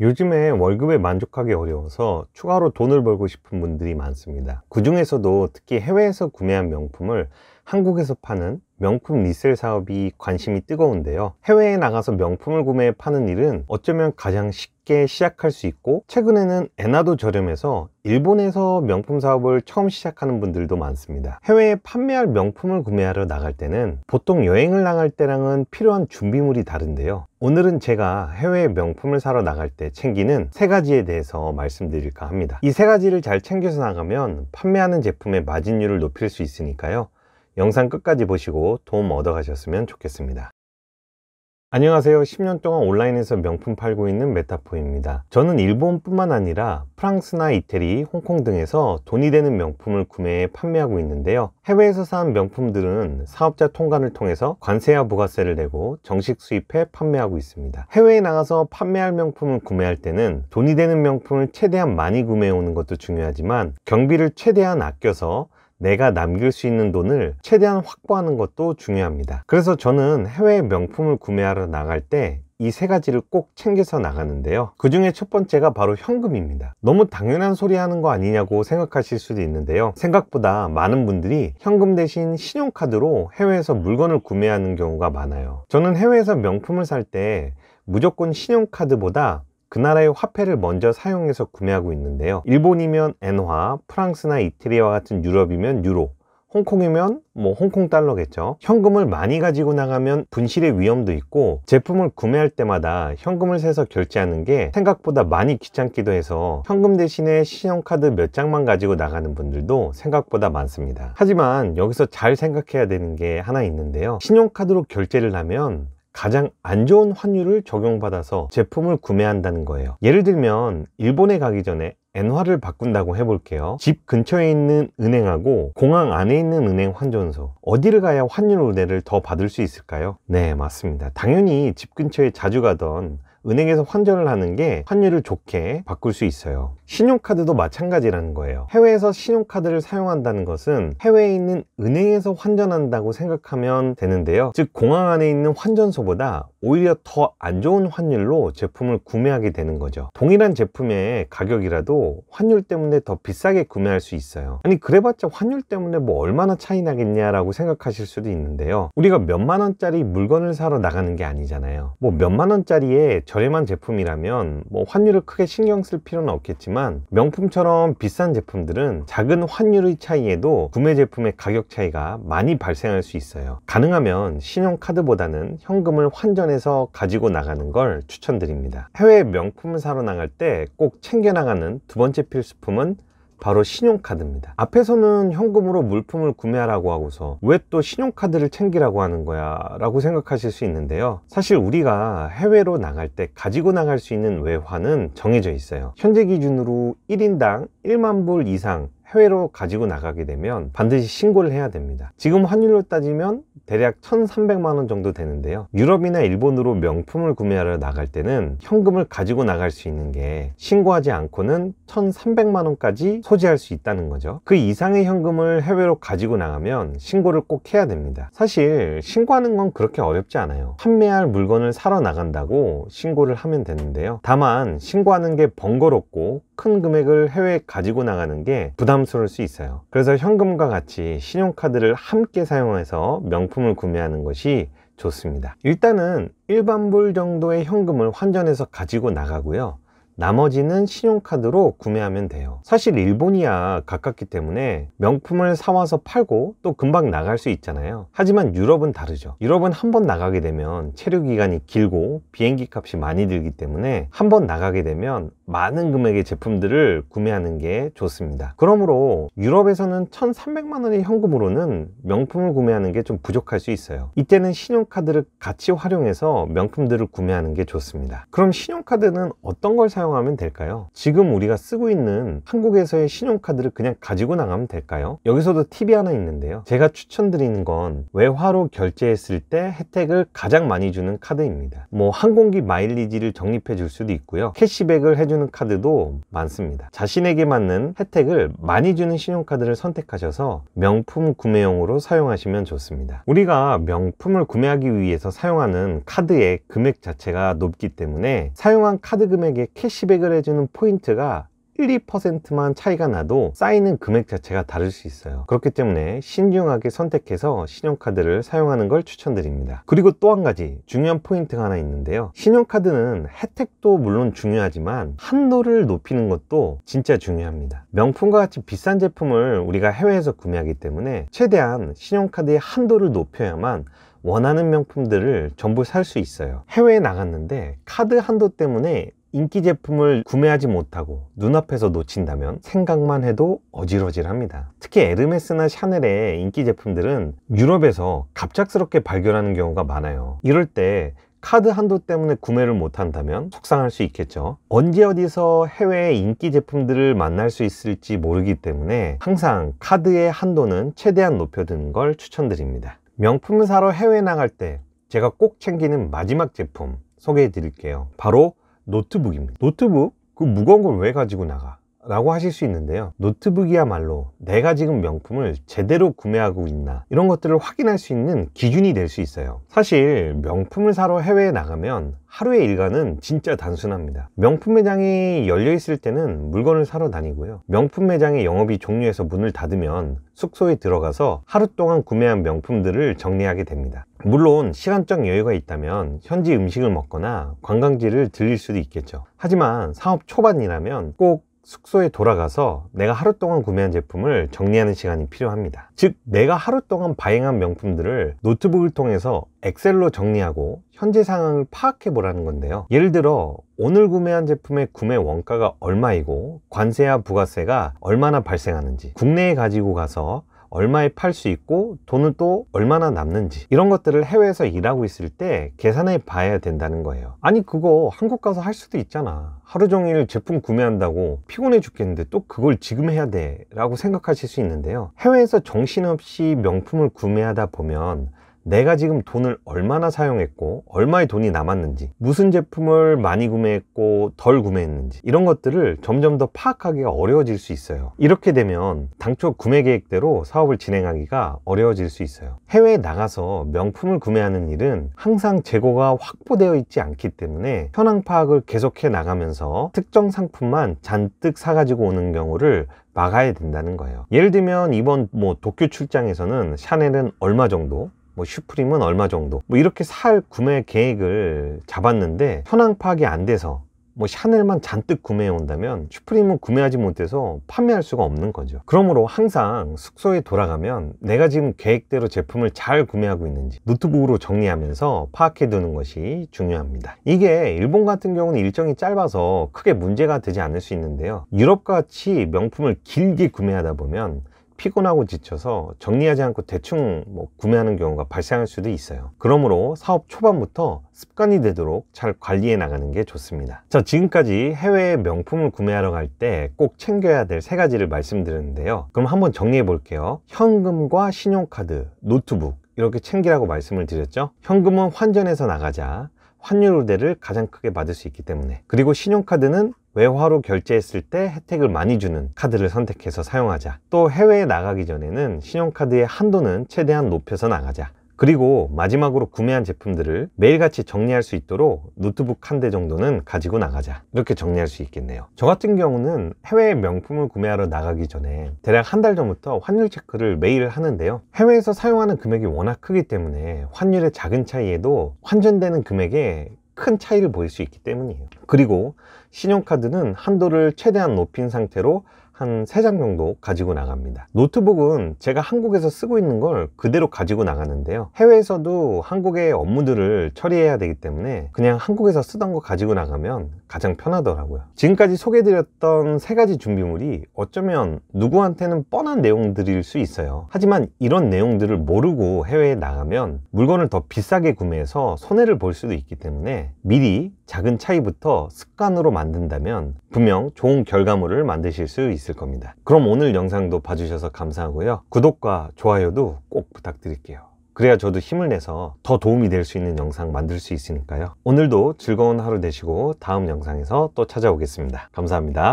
요즘에 월급에 만족하기 어려워서 추가로 돈을 벌고 싶은 분들이 많습니다. 그 중에서도 특히 해외에서 구매한 명품을 한국에서 파는 명품 리셀 사업이 관심이 뜨거운데요. 해외에 나가서 명품을 구매해 파는 일은 어쩌면 가장 쉽게 시작할 수 있고, 최근에는 엔화도 저렴해서 일본에서 명품 사업을 처음 시작하는 분들도 많습니다. 해외에 판매할 명품을 구매하러 나갈 때는 보통 여행을 나갈 때랑은 필요한 준비물이 다른데요. 오늘은 제가 해외에 명품을 사러 나갈 때 챙기는 세 가지에 대해서 말씀드릴까 합니다. 이 세 가지를 잘 챙겨서 나가면 판매하는 제품의 마진율을 높일 수 있으니까요. 영상 끝까지 보시고 도움 얻어 가셨으면 좋겠습니다. 안녕하세요. 10년 동안 온라인에서 명품 팔고 있는 메타포입니다. 저는 일본뿐만 아니라 프랑스나 이태리, 홍콩 등에서 돈이 되는 명품을 구매해 판매하고 있는데요. 해외에서 산 명품들은 사업자 통관을 통해서 관세와 부가세를 내고 정식 수입해 판매하고 있습니다. 해외에 나가서 판매할 명품을 구매할 때는 돈이 되는 명품을 최대한 많이 구매해 오는 것도 중요하지만, 경비를 최대한 아껴서 내가 남길 수 있는 돈을 최대한 확보하는 것도 중요합니다. 그래서 저는 해외 명품을 구매하러 나갈 때 이 세 가지를 꼭 챙겨서 나가는데요. 그 중에 첫 번째가 바로 현금입니다. 너무 당연한 소리 하는 거 아니냐고 생각하실 수도 있는데요. 생각보다 많은 분들이 현금 대신 신용카드로 해외에서 물건을 구매하는 경우가 많아요. 저는 해외에서 명품을 살 때 무조건 신용카드보다 그 나라의 화폐를 먼저 사용해서 구매하고 있는데요. 일본이면 엔화, 프랑스나 이태리와 같은 유럽이면 유로, 홍콩이면 홍콩 달러겠죠. 현금을 많이 가지고 나가면 분실의 위험도 있고, 제품을 구매할 때마다 현금을 세서 결제하는 게 생각보다 많이 귀찮기도 해서 현금 대신에 신용카드 몇 장만 가지고 나가는 분들도 생각보다 많습니다. 하지만 여기서 잘 생각해야 되는 게 하나 있는데요. 신용카드로 결제를 하면 가장 안 좋은 환율을 적용받아서 제품을 구매한다는 거예요. 예를 들면 일본에 가기 전에 엔화를 바꾼다고 해볼게요. 집 근처에 있는 은행하고 공항 안에 있는 은행 환전소, 어디를 가야 환율 우대를 더 받을 수 있을까요? 네, 맞습니다. 당연히 집 근처에 자주 가던 은행에서 환전을 하는 게 환율을 좋게 바꿀 수 있어요. 신용카드도 마찬가지라는 거예요. 해외에서 신용카드를 사용한다는 것은 해외에 있는 은행에서 환전한다고 생각하면 되는데요. 즉 공항 안에 있는 환전소보다 오히려 더 안 좋은 환율로 제품을 구매하게 되는 거죠. 동일한 제품의 가격이라도 환율 때문에 더 비싸게 구매할 수 있어요. 아니, 그래봤자 환율 때문에 뭐 얼마나 차이 나겠냐라고 생각하실 수도 있는데요. 우리가 몇만 원짜리 물건을 사러 나가는 게 아니잖아요. 뭐 몇만 원짜리에 저렴한 제품이라면 환율을 크게 신경 쓸 필요는 없겠지만, 명품처럼 비싼 제품들은 작은 환율의 차이에도 구매 제품의 가격 차이가 많이 발생할 수 있어요. 가능하면 신용카드보다는 현금을 환전해서 가지고 나가는 걸 추천드립니다. 해외 명품을 사러 나갈 때 꼭 챙겨 나가는 두 번째 필수품은 바로 신용카드입니다. 앞에서는 현금으로 물품을 구매하라고 하고서 왜 또 신용카드를 챙기라고 하는 거야 라고 생각하실 수 있는데요. 사실 우리가 해외로 나갈 때 가지고 나갈 수 있는 외화는 정해져 있어요. 현재 기준으로 1인당 1만 불 이상 해외로 가지고 나가게 되면 반드시 신고를 해야 됩니다. 지금 환율로 따지면 대략 1,300만 원 정도 되는데요. 유럽이나 일본으로 명품을 구매하러 나갈 때는 현금을 가지고 나갈 수 있는 게 신고하지 않고는 1,300만 원까지 소지할 수 있다는 거죠. 그 이상의 현금을 해외로 가지고 나가면 신고를 꼭 해야 됩니다. 사실 신고하는 건 그렇게 어렵지 않아요. 판매할 물건을 사러 나간다고 신고를 하면 되는데요. 다만 신고하는 게 번거롭고 큰 금액을 해외에 가지고 나가는 게 부담스러울 수 있어요. 그래서 현금과 같이 신용카드를 함께 사용해서 명품을 구매하는 것이 좋습니다. 일단은 일반 불 정도의 현금을 환전해서 가지고 나가고요. 나머지는 신용카드로 구매하면 돼요. 사실 일본이야 가깝기 때문에 명품을 사와서 팔고 또 금방 나갈 수 있잖아요. 하지만 유럽은 다르죠. 유럽은 한번 나가게 되면 체류 기간이 길고 비행기 값이 많이 들기 때문에 한번 나가게 되면 많은 금액의 제품들을 구매하는 게 좋습니다. 그러므로 유럽에서는 1,300만 원의 현금으로는 명품을 구매하는 게 좀 부족할 수 있어요. 이때는 신용카드를 같이 활용해서 명품들을 구매하는 게 좋습니다. 그럼 신용카드는 어떤 걸 사용 사용하면 될까요? 지금 우리가 쓰고 있는 한국에서의 신용카드를 그냥 가지고 나가면 될까요? 여기서도 팁이 하나 있는데요. 제가 추천드리는 건 외화로 결제했을 때 혜택을 가장 많이 주는 카드입니다. 뭐 항공기 마일리지를 적립해 줄 수도 있고요. 캐시백을 해주는 카드도 많습니다. 자신에게 맞는 혜택을 많이 주는 신용카드를 선택하셔서 명품 구매용으로 사용하시면 좋습니다. 우리가 명품을 구매하기 위해서 사용하는 카드의 금액 자체가 높기 때문에 사용한 카드 금액에 캐시백을 해주는 포인트가 1~2%만 차이가 나도 쌓이는 금액 자체가 다를 수 있어요. 그렇기 때문에 신중하게 선택해서 신용카드를 사용하는 걸 추천드립니다. 그리고 또 한 가지 중요한 포인트가 하나 있는데요. 신용카드는 혜택도 물론 중요하지만 한도를 높이는 것도 진짜 중요합니다. 명품과 같이 비싼 제품을 우리가 해외에서 구매하기 때문에 최대한 신용카드의 한도를 높여야만 원하는 명품들을 전부 살 수 있어요. 해외에 나갔는데 카드 한도 때문에 인기 제품을 구매하지 못하고 눈앞에서 놓친다면 생각만 해도 어질어질합니다. 특히 에르메스나 샤넬의 인기 제품들은 유럽에서 갑작스럽게 발견하는 경우가 많아요. 이럴 때 카드 한도 때문에 구매를 못한다면 속상할 수 있겠죠. 언제 어디서 해외의 인기 제품들을 만날 수 있을지 모르기 때문에 항상 카드의 한도는 최대한 높여두는 걸 추천드립니다. 명품을 사러 해외에 나갈 때 제가 꼭 챙기는 마지막 제품 소개해 드릴게요. 바로 노트북입니다. 노트북? 그 무거운 걸 왜 가지고 나가? 라고 하실 수 있는데요. 노트북이야말로 내가 지금 명품을 제대로 구매하고 있나 이런 것들을 확인할 수 있는 기준이 될 수 있어요. 사실 명품을 사러 해외에 나가면 하루의 일과는 진짜 단순합니다. 명품 매장이 열려 있을 때는 물건을 사러 다니고요. 명품 매장의 영업이 종료해서 문을 닫으면 숙소에 들어가서 하루 동안 구매한 명품들을 정리하게 됩니다. 물론 시간적 여유가 있다면 현지 음식을 먹거나 관광지를 들릴 수도 있겠죠. 하지만 사업 초반이라면 꼭 숙소에 돌아가서 내가 하루 동안 구매한 제품을 정리하는 시간이 필요합니다. 즉 내가 하루 동안 바행한 명품들을 노트북을 통해서 엑셀로 정리하고 현재 상황을 파악해 보라는 건데요. 예를 들어 오늘 구매한 제품의 구매 원가가 얼마이고 관세와 부가세가 얼마나 발생하는지, 국내에 가지고 가서 얼마에 팔 수 있고 돈은 또 얼마나 남는지, 이런 것들을 해외에서 일하고 있을 때 계산해 봐야 된다는 거예요. 아니 그거 한국 가서 할 수도 있잖아. 하루 종일 제품 구매한다고 피곤해 죽겠는데 또 그걸 지금 해야 돼 라고 생각하실 수 있는데요. 해외에서 정신없이 명품을 구매하다 보면 내가 지금 돈을 얼마나 사용했고 얼마의 돈이 남았는지, 무슨 제품을 많이 구매했고 덜 구매했는지, 이런 것들을 점점 더 파악하기가 어려워질 수 있어요. 이렇게 되면 당초 구매 계획대로 사업을 진행하기가 어려워질 수 있어요. 해외에 나가서 명품을 구매하는 일은 항상 재고가 확보되어 있지 않기 때문에 현황 파악을 계속해 나가면서 특정 상품만 잔뜩 사가지고 오는 경우를 막아야 된다는 거예요. 예를 들면 이번 도쿄 출장에서는 샤넬은 얼마 정도, 슈프림은 얼마 정도, 이렇게 살 구매 계획을 잡았는데 현황 파악이 안 돼서 샤넬만 잔뜩 구매해 온다면 슈프림은 구매하지 못해서 판매할 수가 없는 거죠. 그러므로 항상 숙소에 돌아가면 내가 지금 계획대로 제품을 잘 구매하고 있는지 노트북으로 정리하면서 파악해 두는 것이 중요합니다. 이게 일본 같은 경우는 일정이 짧아서 크게 문제가 되지 않을 수 있는데요. 유럽과 같이 명품을 길게 구매하다 보면 피곤하고 지쳐서 정리하지 않고 대충 구매하는 경우가 발생할 수도 있어요. 그러므로 사업 초반부터 습관이 되도록 잘 관리해 나가는 게 좋습니다. 자, 지금까지 해외에 명품을 구매하러 갈 때 꼭 챙겨야 될 3가지를 말씀드렸는데요. 그럼 한번 정리해 볼게요. 현금과 신용카드, 노트북 이렇게 챙기라고 말씀을 드렸죠. 현금은 환전해서 나가자. 환율 우대를 가장 크게 받을 수 있기 때문에. 그리고 신용카드는 외화로 결제했을 때 혜택을 많이 주는 카드를 선택해서 사용하자. 또 해외에 나가기 전에는 신용카드의 한도는 최대한 높여서 나가자. 그리고 마지막으로 구매한 제품들을 매일같이 정리할 수 있도록 노트북 한 대 정도는 가지고 나가자. 이렇게 정리할 수 있겠네요. 저 같은 경우는 해외 명품을 구매하러 나가기 전에 대략 한 달 전부터 환율 체크를 매일 하는데요. 해외에서 사용하는 금액이 워낙 크기 때문에 환율의 작은 차이에도 환전되는 금액에 큰 차이를 보일 수 있기 때문이에요. 그리고 신용카드는 한도를 최대한 높인 상태로 한 3장 정도 가지고 나갑니다. 노트북은 제가 한국에서 쓰고 있는 걸 그대로 가지고 나가는데요. 해외에서도 한국의 업무들을 처리해야 되기 때문에 그냥 한국에서 쓰던 거 가지고 나가면 가장 편하더라고요. 지금까지 소개해드렸던 3가지 준비물이 어쩌면 누구한테는 뻔한 내용들일 수 있어요. 하지만 이런 내용들을 모르고 해외에 나가면 물건을 더 비싸게 구매해서 손해를 볼 수도 있기 때문에 미리 작은 차이부터 습관으로 만든다면 분명 좋은 결과물을 만드실 수 있을 겁니다. 그럼 오늘 영상도 봐주셔서 감사하고요. 구독과 좋아요도 꼭 부탁드릴게요. 그래야 저도 힘을 내서 더 도움이 될 수 있는 영상 만들 수 있으니까요. 오늘도 즐거운 하루 되시고 다음 영상에서 또 찾아오겠습니다. 감사합니다.